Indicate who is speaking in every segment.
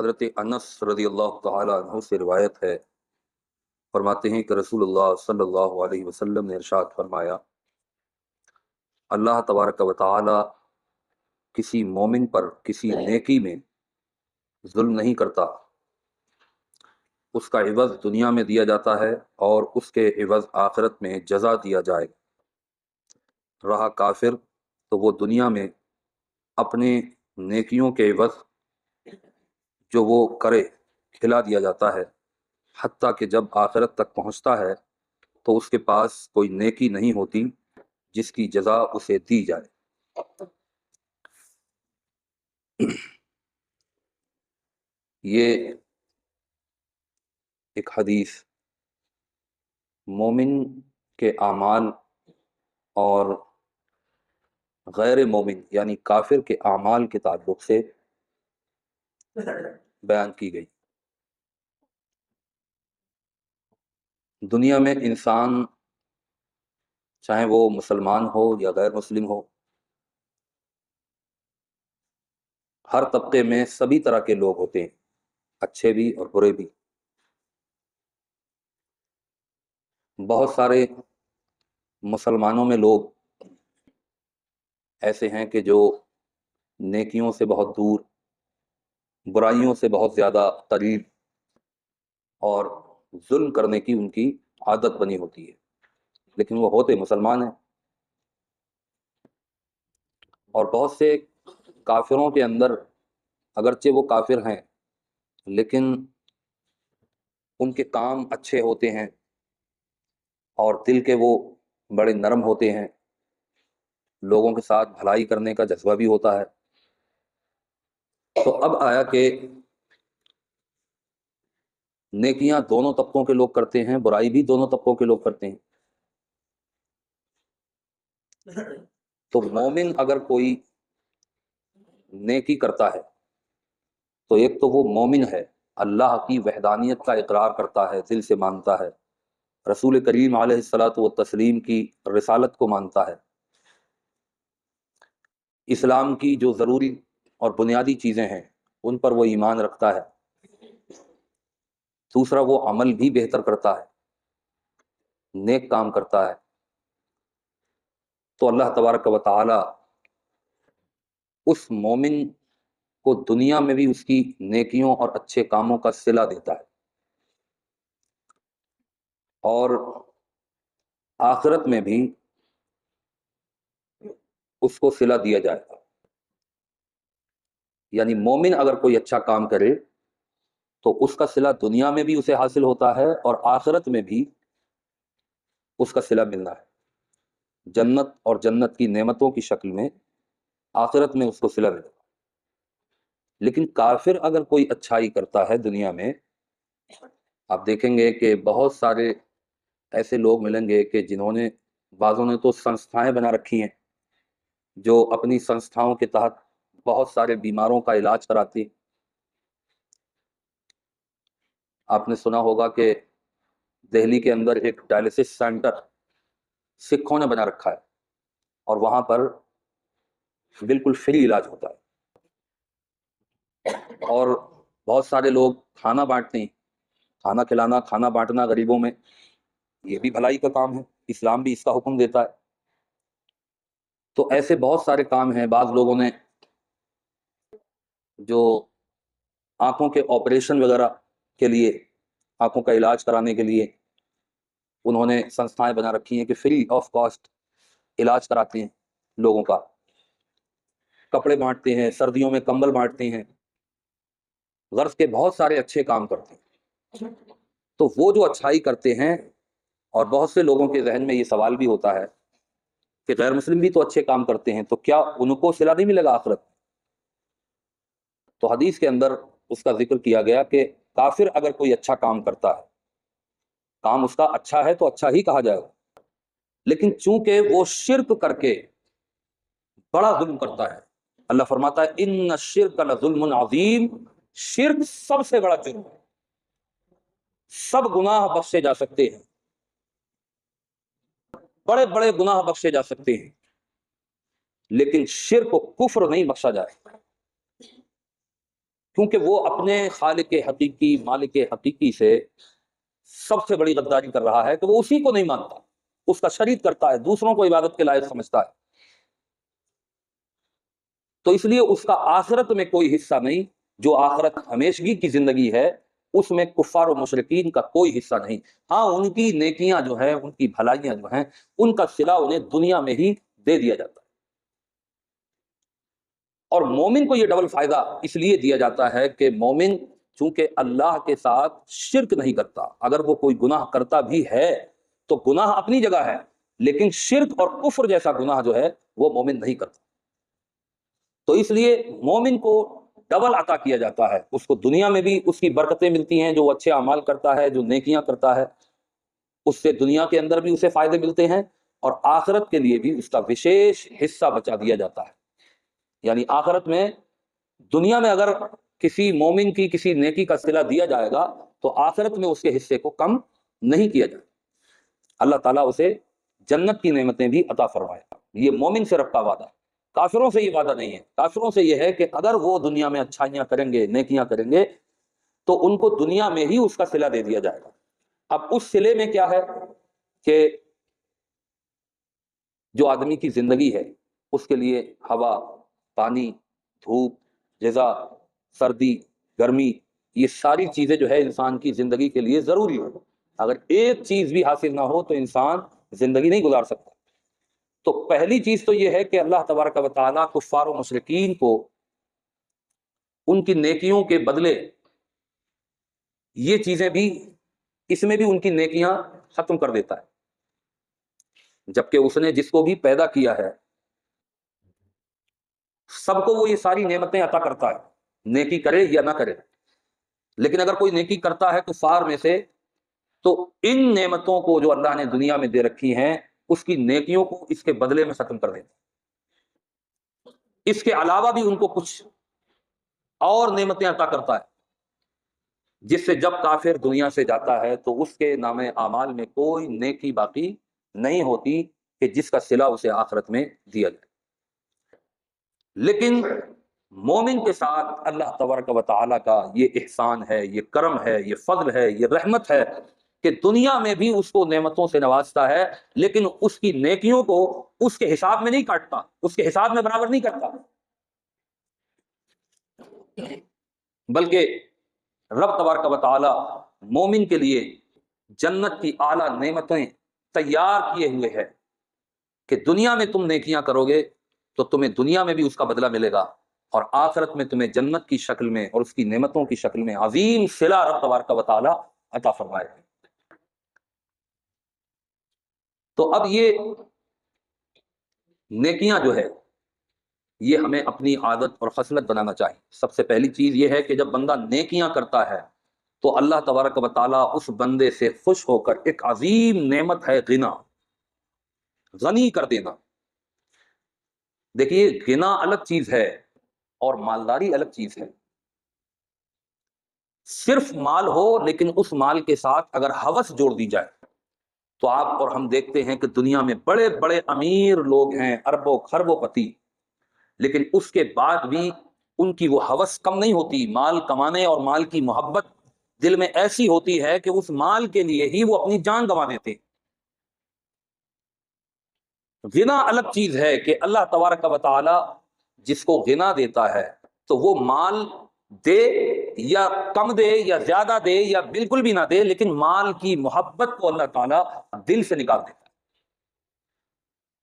Speaker 1: حضرت انس رضی اللہ تعالی عنہ سے روایت ہے، فرماتے ہیں کہ رسول اللہ صلی اللہ علیہ وسلم نے ارشاد فرمایا، اللہ تبارک و تعالی کسی مومن پر کسی نیکی میں ظلم نہیں کرتا، اس کا عوض دنیا میں دیا جاتا ہے اور اس کے عوض آخرت میں جزا دیا جائے گا۔ رہا کافر تو وہ دنیا میں اپنے نیکیوں کے عوض جو وہ کرے کھلا دیا جاتا ہے، حتیٰ کہ جب آخرت تک پہنچتا ہے تو اس کے پاس کوئی نیکی نہیں ہوتی جس کی جزا اسے دی جائے۔ یہ ایک حدیث مومن کے اعمال اور غیر مومن یعنی کافر کے اعمال کے تعلق سے بیان کی گئی۔ دنیا میں انسان چاہے وہ مسلمان ہو یا غیر مسلم ہو، ہر طبقے میں سبھی طرح کے لوگ ہوتے ہیں، اچھے بھی اور برے بھی۔ بہت سارے مسلمانوں میں لوگ ایسے ہیں کہ جو نیکیوں سے بہت دور، برائیوں سے بہت زیادہ قریب اور ظلم کرنے کی ان کی عادت بنی ہوتی ہے، لیکن وہ ہوتے مسلمان ہیں۔ اور بہت سے کافروں کے اندر اگرچہ وہ کافر ہیں لیکن ان کے کام اچھے ہوتے ہیں اور دل کے وہ بڑے نرم ہوتے ہیں، لوگوں کے ساتھ بھلائی کرنے کا جذبہ بھی ہوتا ہے۔ تو اب آیا کہ نیکیاں دونوں طبقوں کے لوگ کرتے ہیں، برائی بھی دونوں طبقوں کے لوگ کرتے ہیں۔ تو مومن اگر کوئی نیکی کرتا ہے تو ایک تو وہ مومن ہے، اللہ کی وحدانیت کا اقرار کرتا ہے، دل سے مانتا ہے، رسول کریم علیہ الصلاۃ والتسلیم کی رسالت کو مانتا ہے، اسلام کی جو ضروری اور بنیادی چیزیں ہیں ان پر وہ ایمان رکھتا ہے۔ دوسرا، وہ عمل بھی بہتر کرتا ہے، نیک کام کرتا ہے۔ تو اللہ تبارک و تعالی اس مومن کو دنیا میں بھی اس کی نیکیوں اور اچھے کاموں کا صلہ دیتا ہے، اور آخرت میں بھی اس کو صلہ دیا جائے گا۔ یعنی مومن اگر کوئی اچھا کام کرے تو اس کا صلہ دنیا میں بھی اسے حاصل ہوتا ہے اور آخرت میں بھی اس کا صلہ ملنا ہے، جنت اور جنت کی نعمتوں کی شکل میں آخرت میں اس کو صلہ ملے گا۔ لیکن کافر اگر کوئی اچھائی کرتا ہے دنیا میں، آپ دیکھیں گے کہ بہت سارے ایسے لوگ ملیں گے کہ جنہوں نے، بعضوں نے تو سنستھائیں بنا رکھی ہیں جو اپنی سنستھاؤں کے تحت بہت سارے بیماروں کا علاج کراتی۔ آپ نے سنا ہوگا کہ دہلی کے اندر ایک ڈائلسس سینٹر سکھوں نے بنا رکھا ہے اور وہاں پر بالکل فری علاج ہوتا ہے، اور بہت سارے لوگ کھانا بانٹتے ہیں، کھانا کھلانا، کھانا بانٹنا غریبوں میں، یہ بھی بھلائی کا کام ہے، اسلام بھی اس کا حکم دیتا ہے۔ تو ایسے بہت سارے کام ہیں۔ بعض لوگوں نے جو آنکھوں کے آپریشن وغیرہ کے لیے، آنکھوں کا علاج کرانے کے لیے انہوں نے سنستھائیں بنا رکھی ہیں کہ فری آف کاسٹ علاج کراتے ہیں لوگوں کا، کپڑے بانٹتے ہیں، سردیوں میں کمبل بانٹتے ہیں، غرض کے بہت سارے اچھے کام کرتے ہیں۔ تو وہ جو اچھائی کرتے ہیں، اور بہت سے لوگوں کے ذہن میں یہ سوال بھی ہوتا ہے کہ غیر مسلم بھی تو اچھے کام کرتے ہیں، تو کیا ان کو صلہ نہیں ملے گا آخرت؟ تو حدیث کے اندر اس کا ذکر کیا گیا کہ کافر اگر کوئی اچھا کام کرتا ہے، کام اس کا اچھا ہے تو اچھا ہی کہا جائے گا، لیکن چونکہ وہ شرک کر کے بڑا ظلم کرتا ہے، اللہ فرماتا ہے ان الشرک لظلم عظیم، شرک سب سے بڑا جرم ہے۔ سب گناہ بخشے جا سکتے ہیں، بڑے بڑے گناہ بخشے جا سکتے ہیں، لیکن شرک و کفر نہیں بخشا جائے۔ کیونکہ وہ اپنے خالق حقیقی، مالک حقیقی سے سب سے بڑی غداری کر رہا ہے کہ وہ اسی کو نہیں مانتا، اس کا شریک کرتا ہے، دوسروں کو عبادت کے لائق سمجھتا ہے۔ تو اس لیے اس کا آخرت میں کوئی حصہ نہیں۔ جو آخرت ہمیشگی کی زندگی ہے اس میں کفار و مشرکین کا کوئی حصہ نہیں۔ ہاں ان کی نیکیاں جو ہیں، ان کی بھلائیاں جو ہیں، ان کا صلہ انہیں دنیا میں ہی دے دیا جاتا ہے۔ اور مومن کو یہ ڈبل فائدہ اس لیے دیا جاتا ہے کہ مومن چونکہ اللہ کے ساتھ شرک نہیں کرتا، اگر وہ کوئی گناہ کرتا بھی ہے تو گناہ اپنی جگہ ہے، لیکن شرک اور کفر جیسا گناہ جو ہے وہ مومن نہیں کرتا۔ تو اس لیے مومن کو ڈبل عطا کیا جاتا ہے، اس کو دنیا میں بھی اس کی برکتیں ملتی ہیں، جو اچھے اعمال کرتا ہے، جو نیکیاں کرتا ہے، اس سے دنیا کے اندر بھی اسے فائدے ملتے ہیں، اور آخرت کے لیے بھی اس کا وشیش حصہ بچا دیا جاتا ہے۔ یعنی آخرت میں، دنیا میں اگر کسی مومن کی کسی نیکی کا صلہ دیا جائے گا تو آخرت میں اس کے حصے کو کم نہیں کیا جائے گا، اللہ تعالیٰ اسے جنت کی نعمتیں بھی عطا فرمائے گا۔ یہ مومن سے رب کا وعدہ ہے، کافروں سے یہ وعدہ نہیں ہے۔ کافروں سے یہ ہے کہ اگر وہ دنیا میں اچھائیاں کریں گے، نیکیاں کریں گے، تو ان کو دنیا میں ہی اس کا صلہ دے دیا جائے گا۔ اب اس صلے میں کیا ہے کہ جو آدمی کی زندگی ہے اس کے لیے ہوا، پانی، دھوپ، غذا، سردی، گرمی، یہ ساری چیزیں جو ہے انسان کی زندگی کے لیے ضروری ہے۔ اگر ایک چیز بھی حاصل نہ ہو تو انسان زندگی نہیں گزار سکتا۔ تو پہلی چیز تو یہ ہے کہ اللہ تبارک و تعالیٰ کفار و مشرکین کو ان کی نیکیوں کے بدلے یہ چیزیں بھی، اس میں بھی ان کی نیکیاں ختم کر دیتا ہے، جبکہ اس نے جس کو بھی پیدا کیا ہے سب کو وہ یہ ساری نعمتیں عطا کرتا ہے، نیکی کرے یا نہ کرے۔ لیکن اگر کوئی نیکی کرتا ہے کفار میں سے تو ان نعمتوں کو جو اللہ نے دنیا میں دے رکھی ہیں اس کی نیکیوں کو اس کے بدلے میں ختم کر دیتا ہے۔ اس کے علاوہ بھی ان کو کچھ اور نعمتیں عطا کرتا ہے، جس سے جب کافر دنیا سے جاتا ہے تو اس کے نام اعمال میں کوئی نیکی باقی نہیں ہوتی کہ جس کا صلہ اسے آخرت میں دیا جائے۔ لیکن مومن کے ساتھ اللہ تبارک و تعالیٰ کا یہ احسان ہے، یہ کرم ہے، یہ فضل ہے، یہ رحمت ہے کہ دنیا میں بھی اس کو نعمتوں سے نوازتا ہے، لیکن اس کی نیکیوں کو اس کے حساب میں نہیں کاٹتا، اس کے حساب میں برابر نہیں کرتا، بلکہ رب تبارک و تعالیٰ مومن کے لیے جنت کی اعلیٰ نعمتیں تیار کیے ہوئے ہے کہ دنیا میں تم نیکیاں کرو گے تو تمہیں دنیا میں بھی اس کا بدلہ ملے گا، اور آخرت میں تمہیں جنت کی شکل میں اور اس کی نعمتوں کی شکل میں عظیم صلہ رب تبارک و تعالیٰ عطا فرمائے۔ تو اب یہ نیکیاں جو ہے یہ ہمیں اپنی عادت اور خصلت بنانا چاہیے۔ سب سے پہلی چیز یہ ہے کہ جب بندہ نیکیاں کرتا ہے تو اللہ تبارک و تعالیٰ اس بندے سے خوش ہو کر، ایک عظیم نعمت ہے غنا، غنی کر دینا۔ دیکھیے غنا الگ چیز ہے اور مالداری الگ چیز ہے۔ صرف مال ہو لیکن اس مال کے ساتھ اگر ہوس جوڑ دی جائے تو آپ اور ہم دیکھتے ہیں کہ دنیا میں بڑے بڑے امیر لوگ ہیں، اربوں خربوں پتی، لیکن اس کے بعد بھی ان کی وہ ہوس کم نہیں ہوتی، مال کمانے اور مال کی محبت دل میں ایسی ہوتی ہے کہ اس مال کے لیے ہی وہ اپنی جان گنوا دیتے۔ غنا الگ چیز ہے کہ اللہ تبارک و تعالی جس کو غنا دیتا ہے تو وہ مال دے یا کم دے یا زیادہ دے یا بالکل بھی نہ دے، لیکن مال کی محبت کو اللہ تعالیٰ دل سے نکال دیتا ہے۔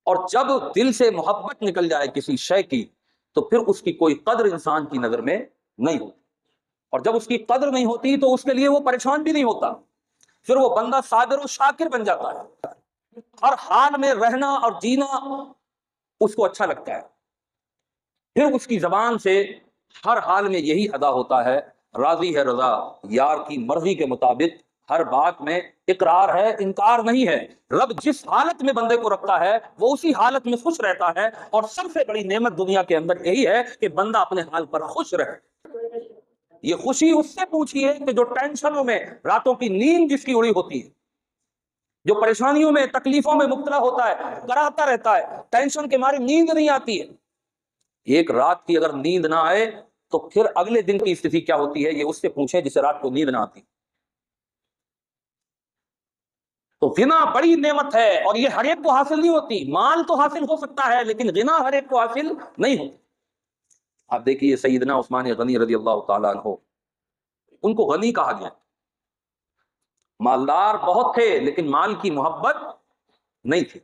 Speaker 1: اور جب دل سے محبت نکل جائے کسی شے کی تو پھر اس کی کوئی قدر انسان کی نظر میں نہیں ہوتی، اور جب اس کی قدر نہیں ہوتی تو اس کے لیے وہ پریشان بھی نہیں ہوتا، پھر وہ بندہ صابر و شاکر بن جاتا ہے، ہر حال میں رہنا اور جینا اس کو اچھا لگتا ہے، پھر اس کی زبان سے ہر حال میں یہی ادا ہوتا ہے، راضی ہے رضا یار کی مرضی کے مطابق، ہر بات میں اقرار ہے، انکار نہیں ہے۔ رب جس حالت میں بندے کو رکھتا ہے وہ اسی حالت میں خوش رہتا ہے، اور سب سے بڑی نعمت دنیا کے اندر یہی ہے کہ بندہ اپنے حال پر خوش رہے۔ یہ خوشی اس سے پوچھیے کہ جو ٹینشنوں میں راتوں کی نیند جس کی اڑی ہوتی ہے، جو پریشانیوں میں تکلیفوں میں مبتلا ہوتا ہے، کراہتا رہتا ہے، ٹینشن کے مارے نیند نہیں آتی ہے، ایک رات کی اگر نیند نہ آئے تو پھر اگلے دن کی استھتی کیا ہوتی ہے یہ اس سے پوچھیں جسے رات کو نیند نہ آتی۔ تو غنا بڑی نعمت ہے اور یہ ہر ایک کو حاصل نہیں ہوتی۔ مال تو حاصل ہو سکتا ہے لیکن غنا ہر ایک کو حاصل نہیں ہوتی۔ آپ دیکھیے سیدنا عثمان غنی رضی اللہ تعالیٰ عنہ، ان کو غنی کہا گیا، مالدار بہت تھے لیکن مال کی محبت نہیں تھی۔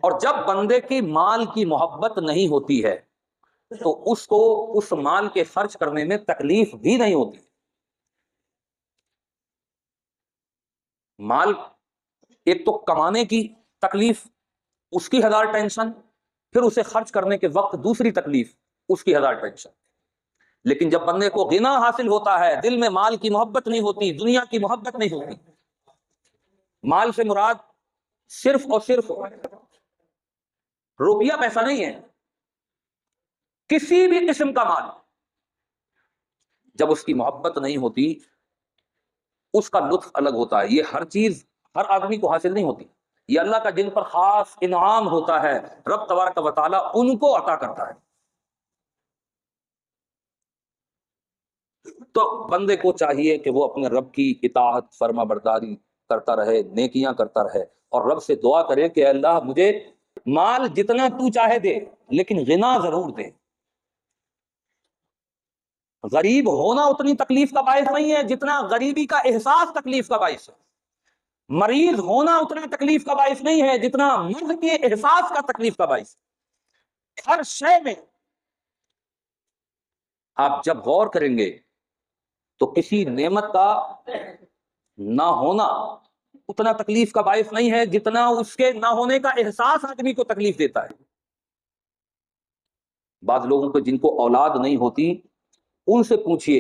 Speaker 1: اور جب بندے کی مال کی محبت نہیں ہوتی ہے تو اس کو اس مال کے خرچ کرنے میں تکلیف بھی نہیں ہوتی۔ مال ایک تو کمانے کی تکلیف، اس کی ہزار ٹینشن، پھر اسے خرچ کرنے کے وقت دوسری تکلیف، اس کی ہزار ٹینشن۔ لیکن جب بندے کو غنا حاصل ہوتا ہے، دل میں مال کی محبت نہیں ہوتی، دنیا کی محبت نہیں ہوتی، مال سے مراد صرف اور صرف روپیہ پیسہ نہیں ہے، کسی بھی قسم کا مال، جب اس کی محبت نہیں ہوتی اس کا لطف الگ ہوتا ہے۔ یہ ہر چیز ہر آدمی کو حاصل نہیں ہوتی، یہ اللہ کا جن پر خاص انعام ہوتا ہے رب تبارک و تعالیٰ ان کو عطا کرتا ہے۔ تو بندے کو چاہیے کہ وہ اپنے رب کی اطاعت فرما برداری کرتا رہے، نیکیاں کرتا رہے، اور رب سے دعا کرے کہ اللہ مجھے مال جتنا تو چاہے دے لیکن غنا ضرور دے۔ غریب ہونا اتنی تکلیف کا باعث نہیں ہے جتنا غریبی کا احساس تکلیف کا باعث ہے۔ مریض ہونا اتنا تکلیف کا باعث نہیں ہے جتنا مرض کے احساس کا تکلیف کا باعث ہے۔ ہر شے میں آپ جب غور کریں گے تو کسی نعمت کا نہ ہونا اتنا تکلیف کا باعث نہیں ہے جتنا اس کے نہ ہونے کا احساس آدمی کو تکلیف دیتا ہے۔ بعض لوگوں کو جن کو اولاد نہیں ہوتی ان سے پوچھئے،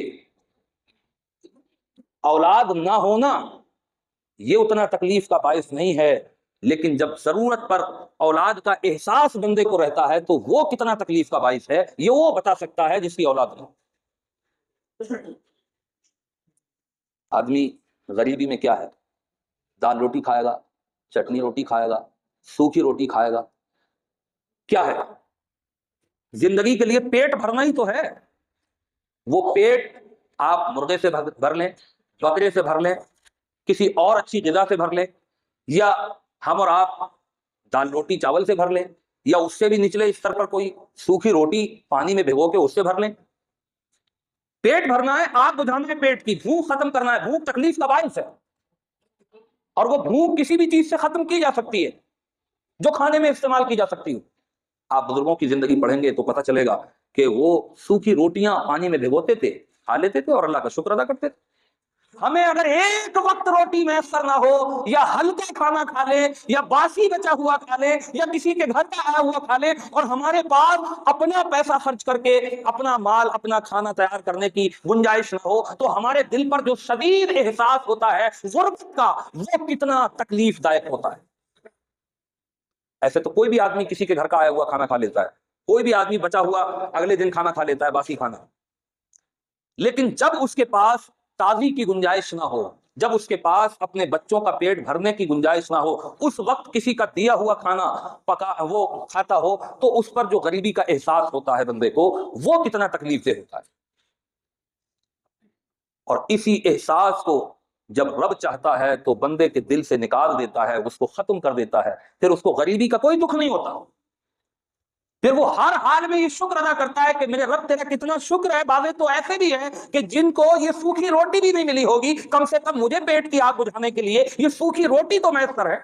Speaker 1: اولاد نہ ہونا یہ اتنا تکلیف کا باعث نہیں ہے، لیکن جب ضرورت پر اولاد کا احساس بندے کو رہتا ہے تو وہ کتنا تکلیف کا باعث ہے، یہ وہ بتا سکتا ہے جس کی اولاد نہیں۔ آدمی غریبی میں کیا ہے، دال روٹی کھائے گا، چٹنی روٹی کھائے گا، سوکھی روٹی کھائے گا، کیا ہے؟ زندگی کے لیے پیٹ بھرنا ہی تو ہے۔ وہ پیٹ آپ مرغے سے بھر لیں، بکرے سے بھر لیں، کسی اور اچھی غذا سے بھر لیں، یا ہم اور آپ دال روٹی چاول سے بھر لیں، یا اس سے بھی نچلے استر پر کوئی سوکھی روٹی پانی میں بھگو کے اس سے بھر لیں۔ پیٹ بھرنا ہے، آگ بجھانا ہے پیٹ کی، بھوک ختم کرنا ہے۔ بھوک تکلیف کا باعث ہے، اور وہ بھوک کسی بھی چیز سے ختم کی جا سکتی ہے جو کھانے میں استعمال کی جا سکتی ہو۔ آپ بزرگوں کی زندگی پڑھیں گے تو پتہ چلے گا کہ وہ سوکھی روٹیاں پانی میں بھگوتے تھے، کھا لیتے تھے اور اللہ کا شکر ادا کرتے تھے۔ ہمیں اگر ایک وقت روٹی میسر نہ ہو، یا ہلکا کھانا کھا لے، یا باسی بچا ہوا کھا لے، یا کسی کے گھر کا آیا ہوا کھا لے، اور ہمارے پاس اپنا پیسہ خرچ کر کے اپنا مال اپنا کھانا تیار کرنے کی گنجائش نہ ہو، تو ہمارے دل پر جو شدید احساس ہوتا ہے غربت کا، وہ کتنا تکلیف دائق ہوتا ہے۔ ایسے تو کوئی بھی آدمی کسی کے گھر کا آیا ہوا کھانا کھا لیتا ہے، کوئی بھی آدمی بچا ہوا اگلے دن کھانا کھا لیتا ہے، باسی کھانا۔ لیکن جب اس کے پاس تازی کی گنجائش نہ ہو، جب اس کے پاس اپنے بچوں کا پیٹ بھرنے کی گنجائش نہ ہو، اس وقت کسی کا دیا ہوا کھانا وہ کھاتا ہو، تو اس پر جو غریبی کا احساس ہوتا ہے بندے کو، وہ کتنا تکلیف دہ ہوتا ہے۔ اور اسی احساس کو جب رب چاہتا ہے تو بندے کے دل سے نکال دیتا ہے، اس کو ختم کر دیتا ہے، پھر اس کو غریبی کا کوئی دکھ نہیں ہوتا۔ پھر وہ ہر حال میں یہ شکر ادا کرتا ہے کہ میرے رب تیرا کتنا شکر ہے۔ بعضے تو ایسے بھی ہیں کہ جن کو یہ سوکھی روٹی بھی نہیں ملی ہوگی، کم سے کم مجھے پیٹ کی آگ بجھانے کے لیے یہ سوکھی روٹی تو میسر ہے۔